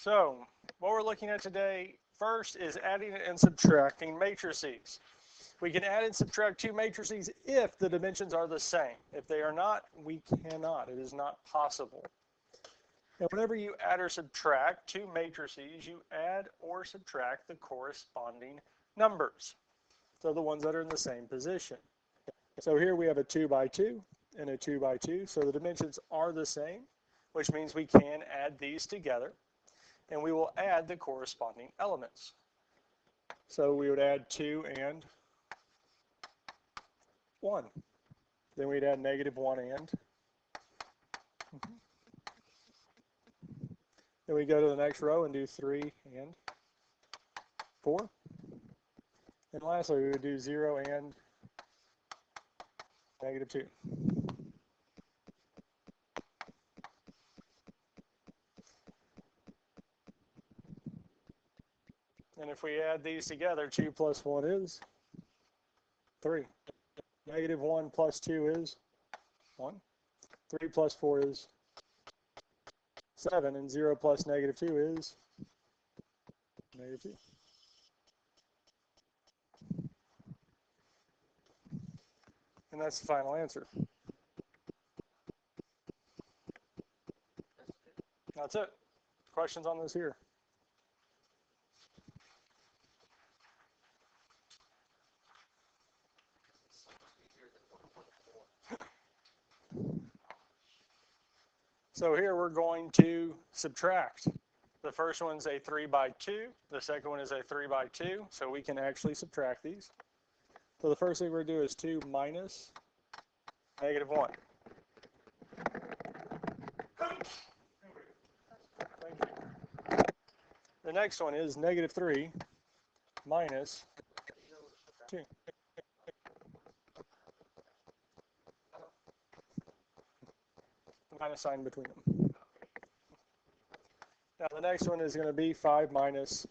So, what we're looking at today first is adding and subtracting matrices. We can add and subtract two matrices if the dimensions are the same. If they are not, we cannot. It is not possible. And whenever you add or subtract two matrices, you add or subtract the corresponding numbers. So the ones that are in the same position. So here we have a 2 by 2 and a 2 by 2. So the dimensions are the same, which means we can add these together. And we will add the corresponding elements. So we would add 2 and 1. Then we'd add -1 and. Then we go to the next row and do 3 and 4. And lastly, we would do 0 and -2. And if we add these together, 2 plus 1 is 3. -1 plus 2 is 1. 3 plus 4 is 7. And 0 plus -2 is -2. And that's the final answer. That's it. Questions on this here? So here we're going to subtract. The first one's a 3 by 2. The second one is a 3 by 2. So we can actually subtract these. So the first thing we're going to do is 2 minus -1. Thank you. The next one is -3 minus 2. The minus sign between them. Now the next one is going to be 5 minus,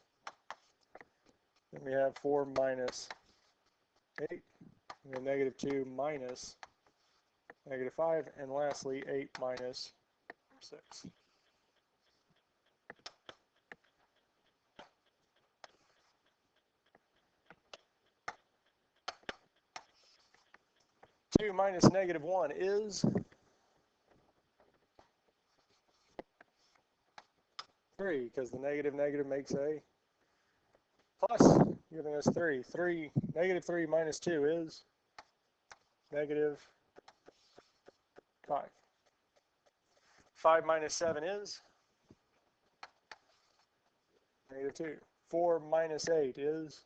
then we have 4 minus 8, and then -2 minus -5, and lastly 8 minus 6. Two minus -1 is 3, because the negative makes a plus, giving us 3. -3 minus 2 is -5. 5 minus 7 is -2. 4 minus 8 is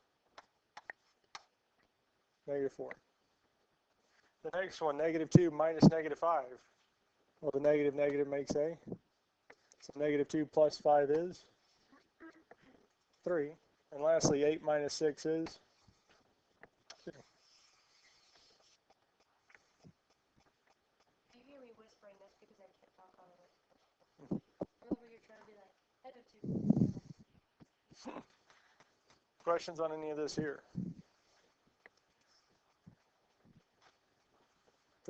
-4. The next one, -2 minus -5. Well, the negative makes a. So -2 plus 5 is 3. And lastly, 8 minus 6 is 2. You hear me whispering, that's because I can't talk all of it. I'm over here trying to be like, I do too. Questions on any of this here?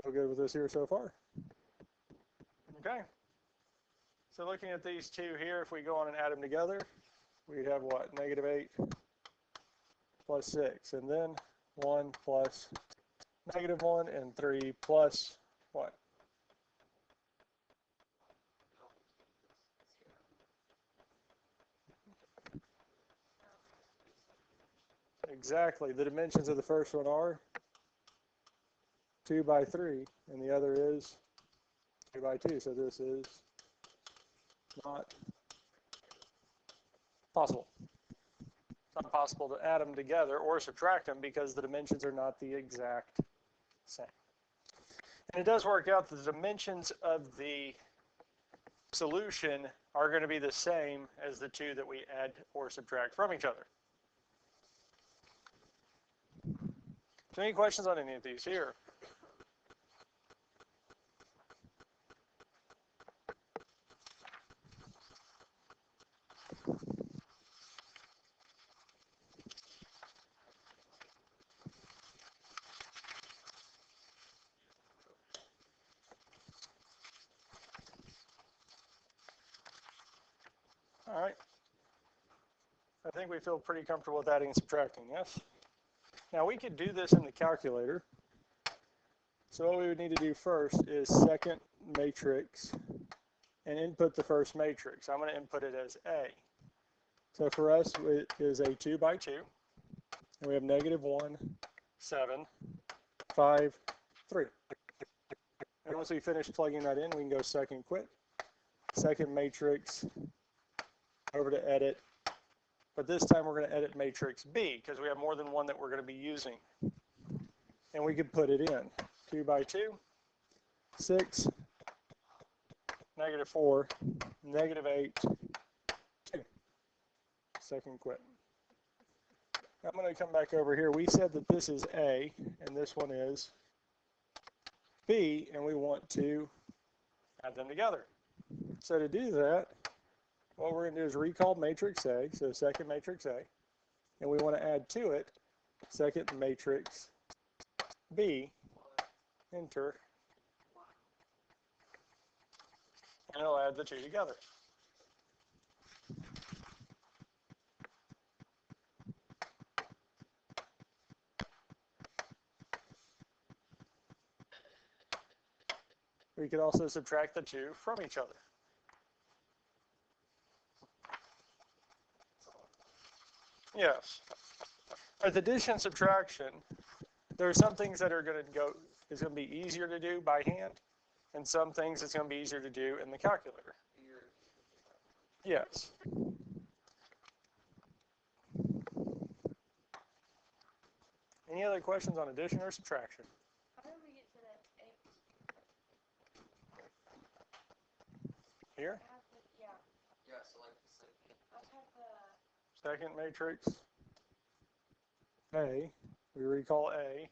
Feel good with this here so far? Okay. So looking at these two here, if we go on and add them together, we have what? -8 plus 6. And then 1 plus -1 and 3 plus what? Exactly. The dimensions of the first one are 2 by 3, and the other is 2 by 2. So this is not possible. It's not possible to add them together or subtract them because the dimensions are not the exact same. And it does work out that the dimensions of the solution are going to be the same as the two that we add or subtract from each other. So any questions on any of these here? All All right. I think we feel pretty comfortable with adding and subtracting, yes? Now we could do this in the calculator. So what we would need to do first is second matrix and input the first matrix. I'm going to input it as A. So for us, it is a 2 by 2. And we have -1, 7, 5, 3. And once we finish plugging that in, we can go second quit. Second matrix, over to edit. But this time we're going to edit matrix B because we have more than one that we're going to be using. And we could put it in. 2 by 2, 6, -4, -8, 2. Second quit. I'm going to come back over here. We said that this is A, and this one is B, and we want to add them together. So to do that, what we're going to do is recall matrix A, so second matrix A, and we want to add to it second matrix B, enter, and it'll add the two together. We could also subtract the two from each other. Yes. With addition and subtraction, there are some things that are going to be easier to do by hand, and some things it's going to be easier to do in the calculator. Yes. Any other questions on addition or subtraction? How did we get to that 8? Here? Yeah. Yeah, so like the second. I have the. Second matrix A. We recall A.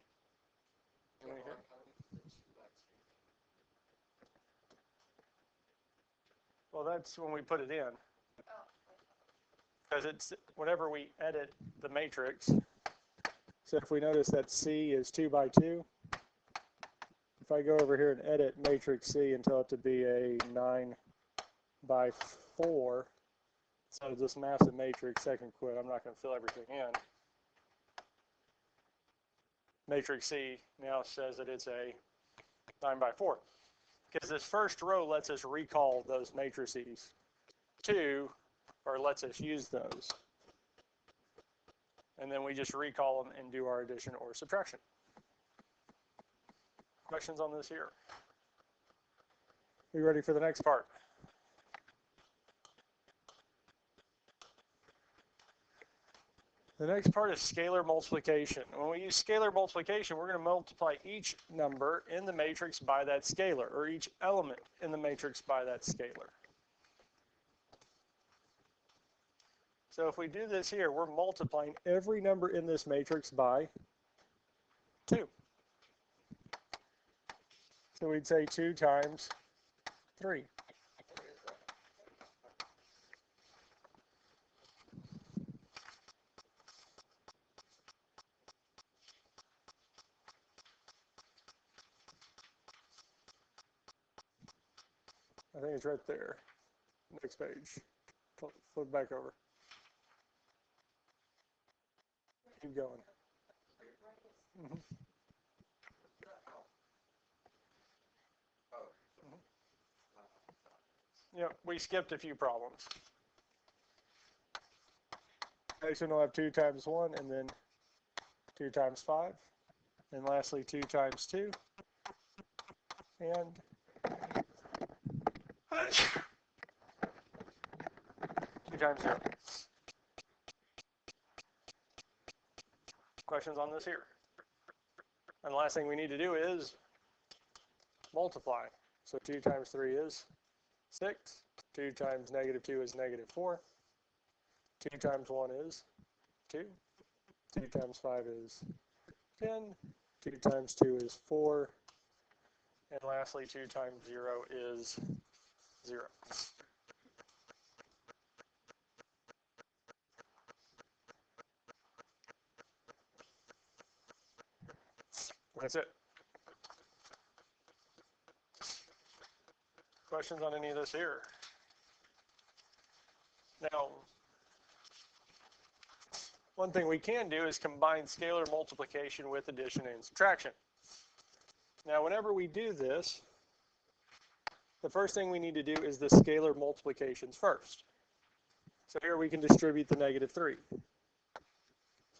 Yeah, Right here. like how we put 2 by 2. Well, that's when we put it in. Oh. Because it's whenever we edit the matrix. So if we notice that C is 2 by 2, if I go over here and edit matrix C and tell it to be a 9 by 4, instead of this massive matrix, second quit, I'm not going to fill everything in. Matrix C now says that it's a 9 by 4. Because this first row lets us recall those matrices to, or lets us use those. And then we just recall them and do our addition or subtraction. Questions on this here? We ready for the next part? The next part is scalar multiplication. When we use scalar multiplication, we're going to multiply each number in the matrix by that scalar, or each element in the matrix by that scalar. So if we do this here, we're multiplying every number in this matrix by 2. So we'd say 2 times 3. I think it's right there. Next page. Flip back over. Keep going. Mm-hmm. Yep, we skipped a few problems. Next one will have 2 times 1, and then 2 times 5. And lastly, 2 times 2. And 2 times 0. Questions on this here? And the last thing we need to do is multiply. So 2 times 3 is 6. 2 times -2 is -4. 2 times 1 is 2. 2 times 5 is 10. 2 times 2 is 4. And lastly, 2 times 0 is 0. That's it. Questions on any of this here? Now, one thing we can do is combine scalar multiplication with addition and subtraction. Now, whenever we do this, the first thing we need to do is the scalar multiplications first. So here we can distribute the negative 3. So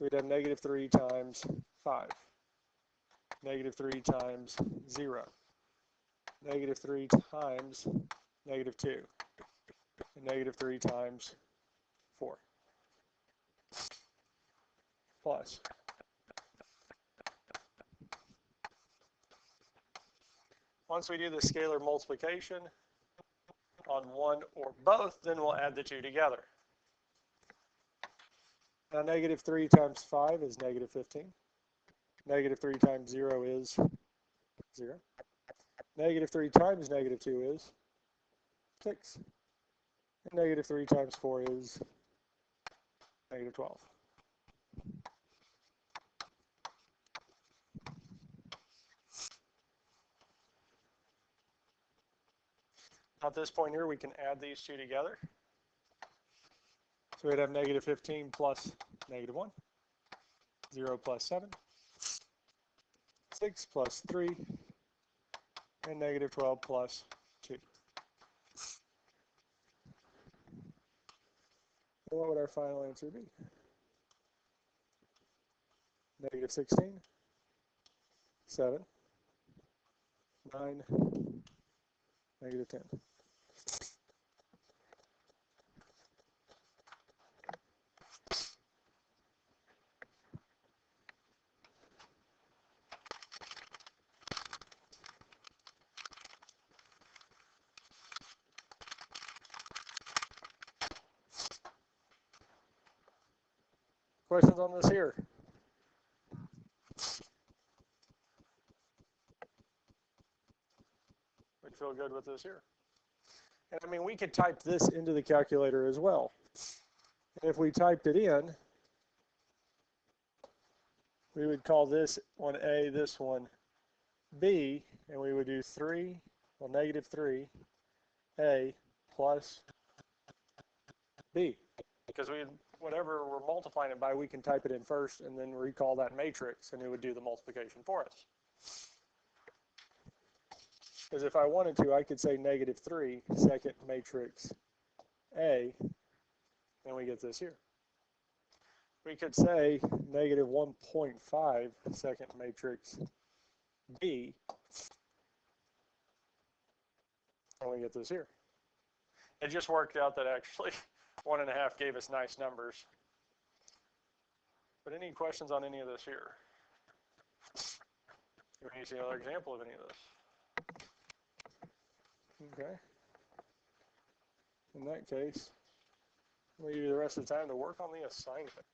we'd have negative 3 times 5. Negative 3 times 0. Negative 3 times negative 2. And negative 3 times 4. Plus. Once we do the scalar multiplication on one or both, then we'll add the two together. Now, negative 3 times 5 is negative 15. Negative 3 times 0 is 0. Negative 3 times negative 2 is 6. And negative 3 times 4 is negative 12. At this point here, we can add these two together. So we'd have negative 15 plus negative 1, 0 plus 7, 6 plus 3, and negative 12 plus 2. And what would our final answer be? Negative 16, 7, 9, negative 10. Questions on this here? We feel good with this here. And I mean, we could type this into the calculator as well. And if we typed it in, we would call this one A, this one B, and we would do negative 3A plus B. Because whatever we're multiplying it by, we can type it in first and then recall that matrix, and it would do the multiplication for us. Because if I wanted to, I could say negative 3, second matrix A, and we get this here. We could say negative 1.5, second matrix B, and we get this here. It just worked out that actually 1.5 gave us nice numbers. But any questions on any of this here? You want to see another example of any of this? Okay. In that case, we'll give you the rest of the time to work on the assignment.